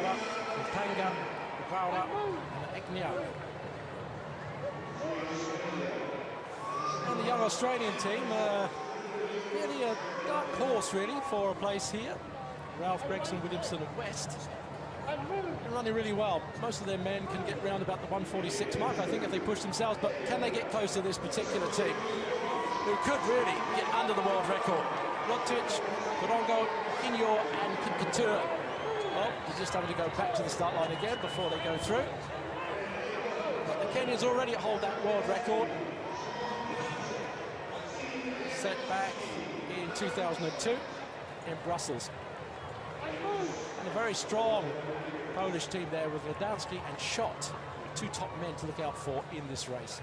Lara, Panga, Guara, and Egnio. And the young Australian team, really a dark horse, really, for a place here. Ralph, Gregson, Williamson, and West. They're running really well. Most of their men can get round about the 146 mark, I think, if they push themselves. But can they get close to this particular team, who could really get under the world record? Roglic, Korongo, Inyo, and Couture. Well, they're just having to go back to the start line again before they go through. But the Kenyans already hold that world record, set back in 2002 in Brussels. And a very strong Polish team there with Ladowski and Schott, two top men to look out for in this race.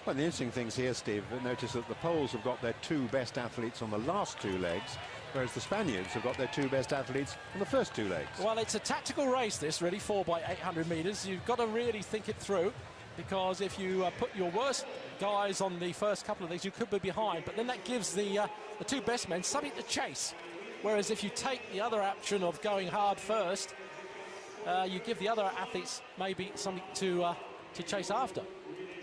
Well, the interesting things here, Steve, notice that the Poles have got their two best athletes on the last two legs, whereas the Spaniards have got their two best athletes on the first two legs. Well, it's a tactical race, this, really, 4 by 800 metres. You've got to really think it through, because if you put your worst guys on the first couple of legs, you could be behind, but then that gives the two best men something to chase. Whereas if you take the other option of going hard first, you give the other athletes maybe something to chase after.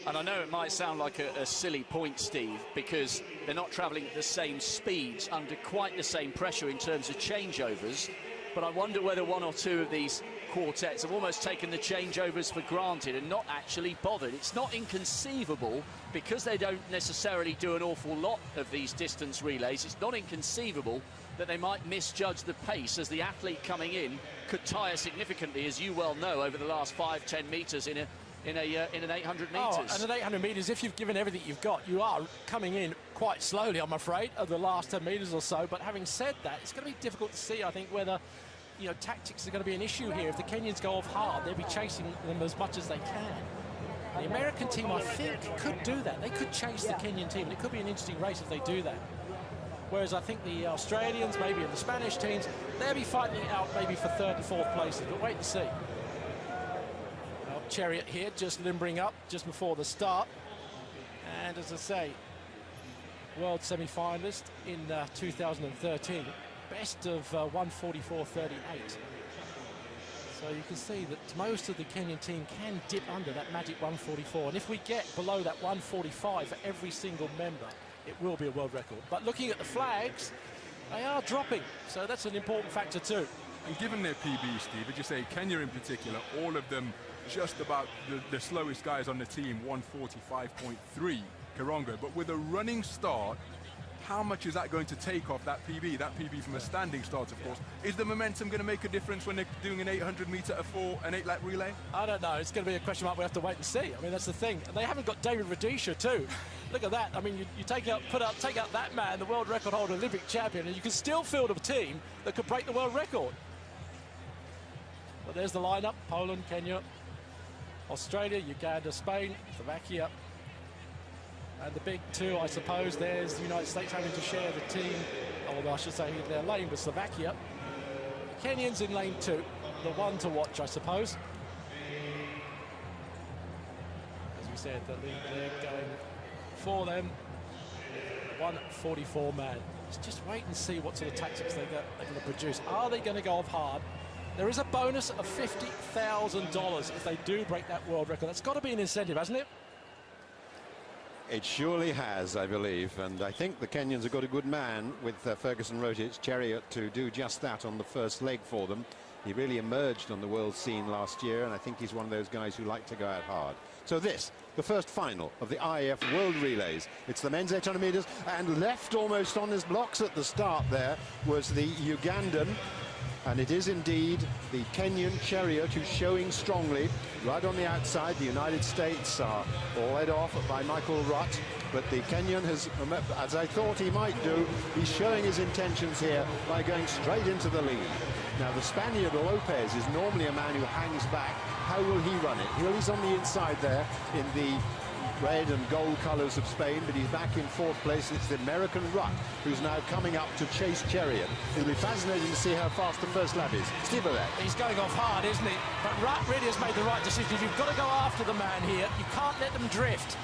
And I know it might sound like a silly point, Steve, because they're not travelling at the same speeds under quite the same pressure in terms of changeovers, but I wonder whether one or two of these quartets have almost taken the changeovers for granted and not actually bothered. It's not inconceivable, because they don't necessarily do an awful lot of these distance relays, it's not inconceivable that they might misjudge the pace, as the athlete coming in could tire significantly, as you well know, over the last 5-10 metres in an 800 metres. Oh, and at 800 metres, if you've given everything you've got, you are coming in quite slowly, I'm afraid, of the last 10 metres or so. But having said that, it's going to be difficult to see, I think, whether, you know, tactics are going to be an issue here. If the Kenyans go off hard, they'll be chasing them as much as they can. The American team, I think, could do that. They could chase the Kenyan team, and it could be an interesting race if they do that. Whereas I think the Australians, maybe, and the Spanish teams, they'll be fighting it out maybe for 3rd and 4th places, but wait and see. Well, Chariot here, just limbering up just before the start. And as I say, world semi-finalist in 2013, best of 144.38. So you can see that most of the Kenyan team can dip under that magic 144. And if we get below that 145 for every single member, it will be a world record. But looking at the flags, they are dropping. So that's an important factor too. And given their PB, Steve, as you say, Kenya in particular, all of them just about the slowest guys on the team, 145.3 Karongo. But with a running start, how much is that going to take off that PB? That PB from a standing start, of course. Is the momentum going to make a difference when they're doing an 800 metre, an 8-lap relay? I don't know. It's going to be a question mark. We have to wait and see. I mean, that's the thing. And they haven't got David Rudisha too. Look at that. I mean, you take out that man, the world record holder, Olympic champion, and you can still field a team that could break the world record. But there's the lineup: Poland, Kenya, Australia, Uganda, Spain, Slovakia. And the big two, I suppose, there's the United States having to share the team, or I should say their lane with Slovakia. The Kenyans in lane 2, the one to watch, I suppose. As we said, they're going for them. 144 man. Let's just wait and see what sort of tactics they're going to produce. Are they going to go off hard? There is a bonus of $50,000 if they do break that world record. That's got to be an incentive, hasn't it? It surely has, I believe, and I think the Kenyans have got a good man with Ferguson Roglic, Chariot, to do just that on the first leg for them. He really emerged on the world scene last year, and I think he's one of those guys who like to go out hard. So this, the first final of the IAF World Relays. It's the men's 800 metres, and left almost on his blocks at the start there was the Ugandan. And it is indeed the Kenyan Chariot who's showing strongly. Right on the outside, the United States are all led off by Michael Rutt. But the Kenyan has, as I thought he might do, he's showing his intentions here by going straight into the lead. Now, the Spaniard Lopez is normally a man who hangs back. How will he run it? He's on the inside there in the red and gold colours of Spain, but he's back in 4th place. It's the American Rutt who's now coming up to chase Chariot. It'll be fascinating to see how fast the first lap is. Steve Ovett. He's going off hard, isn't he? But Rutt really has made the right decision. You've got to go after the man here. You can't let them drift.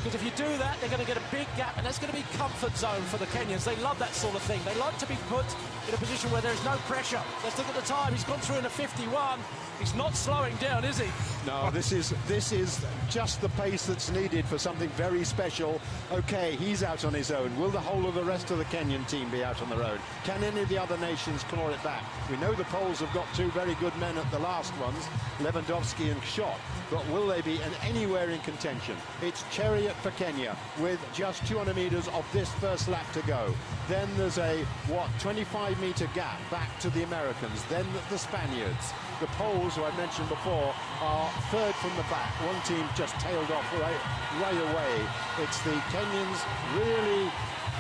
Because if you do that, they're going to get a big gap, and that's going to be comfort zone for the Kenyans. They love that sort of thing. They like to be put in a position where there's no pressure. Let's look at the time. He's gone through in a 51. He's not slowing down, is he? No, this is just the pace that's needed for something very special. Okay, he's out on his own. Will the whole of the rest of the Kenyan team be out on their own? Can any of the other nations claw it back? We know the Poles have got two very good men at the last ones, Lewandowski and Schott, but will they be anywhere in contention? It's Chariot for Kenya with just 200 metres of this first lap to go. Then there's a, 25-metre gap back to the Americans, then the Spaniards. The Poles, who I mentioned before, are third from the back. One team just tailed off right away. It's the Kenyans really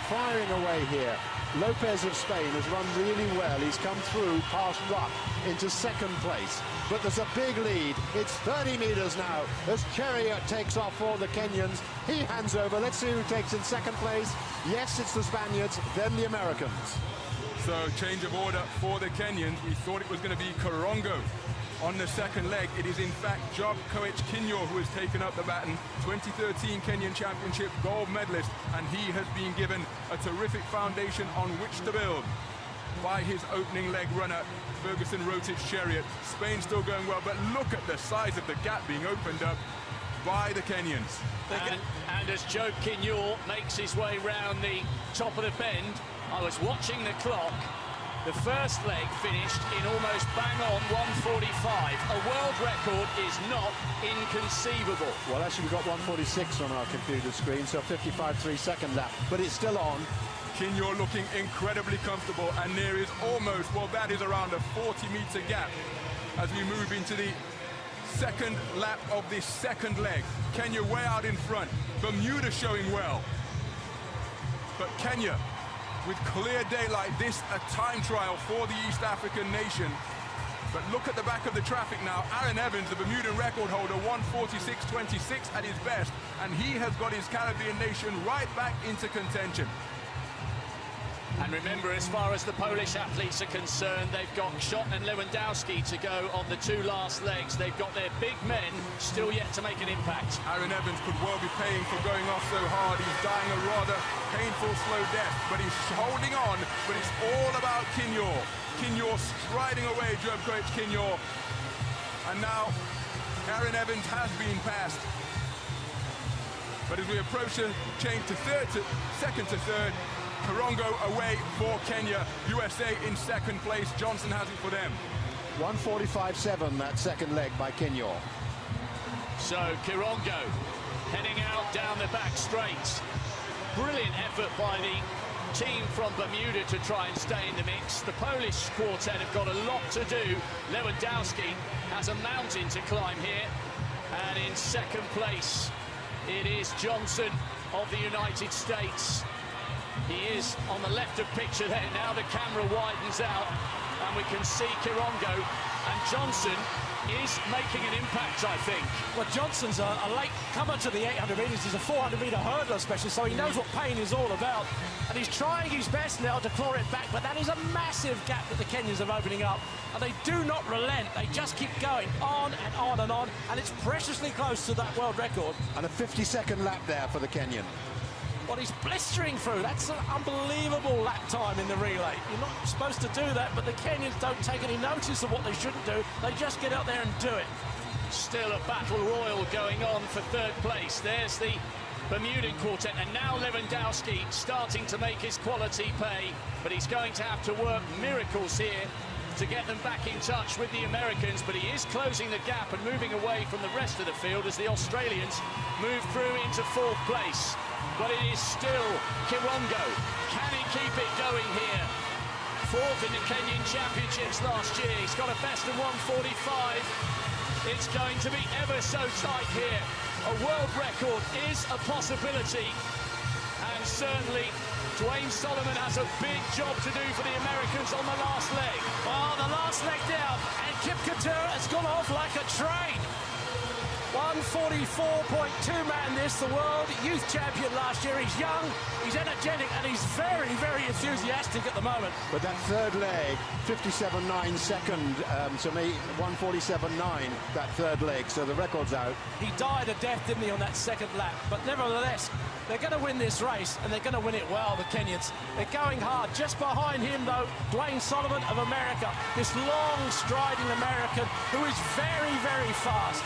firing away here. Lopez of Spain has run really well. He's come through past Rupp into second place. But there's a big lead. It's 30 metres now as Chariot takes off for the Kenyans. He hands over. Let's see who takes in second place. Yes, it's the Spaniards, then the Americans. So change of order for the Kenyans. We thought it was going to be Karongo on the second leg. It is in fact Job Koech Kinyor who has taken up the baton, 2013 Kenyan Championship gold medalist, and he has been given a terrific foundation on which to build by his opening leg runner, Ferguson Rotich Chariot. Spain still going well, but look at the size of the gap being opened up by the Kenyans. And as Job Kinyor makes his way round the top of the bend, I was watching the clock. The first leg finished in almost bang on 1:45. A world record is not inconceivable. Well, actually, we've got 1:46 on our computer screen, so 55.3 second lap, but it's still on. Kinyor looking incredibly comfortable, and there is almost, well, that is around a 40-metre gap as we move into the second lap of this second leg. Kenya way out in front. Bermuda showing well. But Kenya, with clear daylight, this a time trial for the East African nation. But look at the back of the traffic now. Aaron Evans, the Bermudan record holder, 1:46.26 at his best, and he has got his Caribbean nation right back into contention. And remember, as far as the Polish athletes are concerned, they've got Schott and Lewandowski to go on the two last legs. They've got their big men still yet to make an impact. Aaron Evans could well be paying for going off so hard. He's dying a rather painful, slow death, but he's holding on. But it's all about Kinyor. Kinyor striding away, Job Koech Kinyor. And now Aaron Evans has been passed. But as we approach a change to second to third, Karongo away for Kenya. USA in second place. Johnson has it for them. 1:45.7, that second leg by Kinyor. So Karongo heading out down the back straight. Brilliant effort by the team from Bermuda to try and stay in the mix. The Polish quartet have got a lot to do. Lewandowski has a mountain to climb here. And in second place, it is Johnson of the United States. He is on the left of picture there. Now the camera widens out and we can see Karongo, and Johnson is making an impact, I think. Well, Johnson's a late comer to the 800 metres. He's a 400-metre hurdler specialist, so he knows what pain is all about. And he's trying his best now to claw it back, but that is a massive gap that the Kenyans are opening up. And they do not relent. They just keep going on and on and on, and it's preciously close to that world record. And a 50-second lap there for the Kenyan. Well, he's blistering through. That's an unbelievable lap time in the relay. You're not supposed to do that, but the Kenyans don't take any notice of what they shouldn't do. They just get out there and do it. Still a battle royal going on for third place. There's the Bermudan quartet, and now Lewandowski starting to make his quality pay, but he's going to have to work miracles here to get them back in touch with the Americans, but he is closing the gap and moving away from the rest of the field as the Australians move through into fourth place. But it is still Karongo. Can he keep it going here? Fourth in the Kenyan Championships last year. He's got a best of 1:45. It's going to be ever so tight here. A world record is a possibility. And certainly Dwayne Solomon has a big job to do for the Americans on the last leg. Oh, the last leg down, and Kip Couture has gone off like a train. 1:44.2 man this, the world youth champion last year. He's young, he's energetic, and he's very, very enthusiastic at the moment. But that third leg, 57.9 second, to me, 1:47.9, that third leg, so the record's out. He died a death, didn't he, on that second lap? But nevertheless, they're going to win this race, and they're going to win it well, the Kenyans. They're going hard. Just behind him, though, Dwayne Solomon of America, this long, striding American who is very, very fast.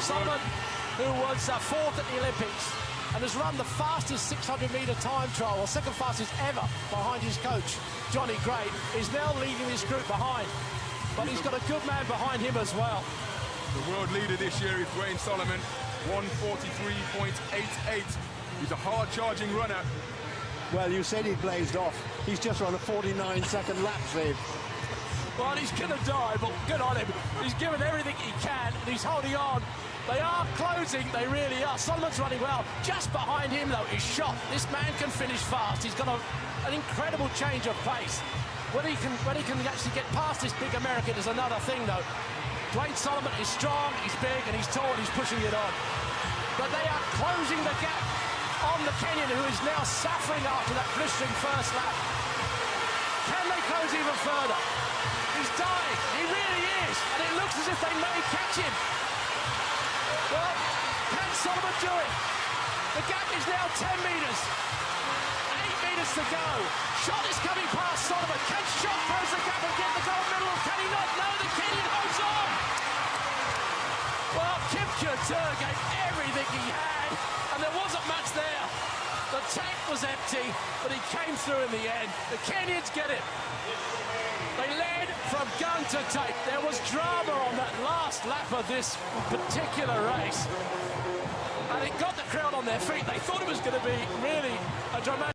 Solomon, who was fourth at the Olympics and has run the fastest 600-metre time trial, or second fastest ever, behind his coach, Johnny Gray, is now leading this group behind. But he's got a good man behind him as well. The world leader this year is Dwayne Solomon, 1:43.88. He's a hard-charging runner. Well, you said he blazed off. He's just run a 49-second lap, Steve. Well, he's going to die, but good on him. He's given everything he can, and he's holding on. They are closing, they really are. Solomon's running well. Just behind him, though, is Schott. This man can finish fast. He's got an incredible change of pace. When he can actually get past this big American is another thing, though. Dwayne Solomon is strong, he's big, and he's tall, and he's pushing it on. But they are closing the gap on the Kenyan, who is now suffering after that blistering first lap. Can they close even further? He's dying, he really is, and it looks as if they may catch him. Well, can Solomon do it? The gap is now 10 metres. 8 metres to go. Schott is coming past Solomon. Can Schott close the gap and get the gold medal? Can he not? No, the Kenyan holds on. Well, Kim Couture gave everything he had, and there wasn't much there. The tank was empty, but he came through in the end. The Kenyans get it. They led from gun to tape. There was drama on that last lap of this particular race, and it got the crowd on their feet. They thought it was going to be really a dramatic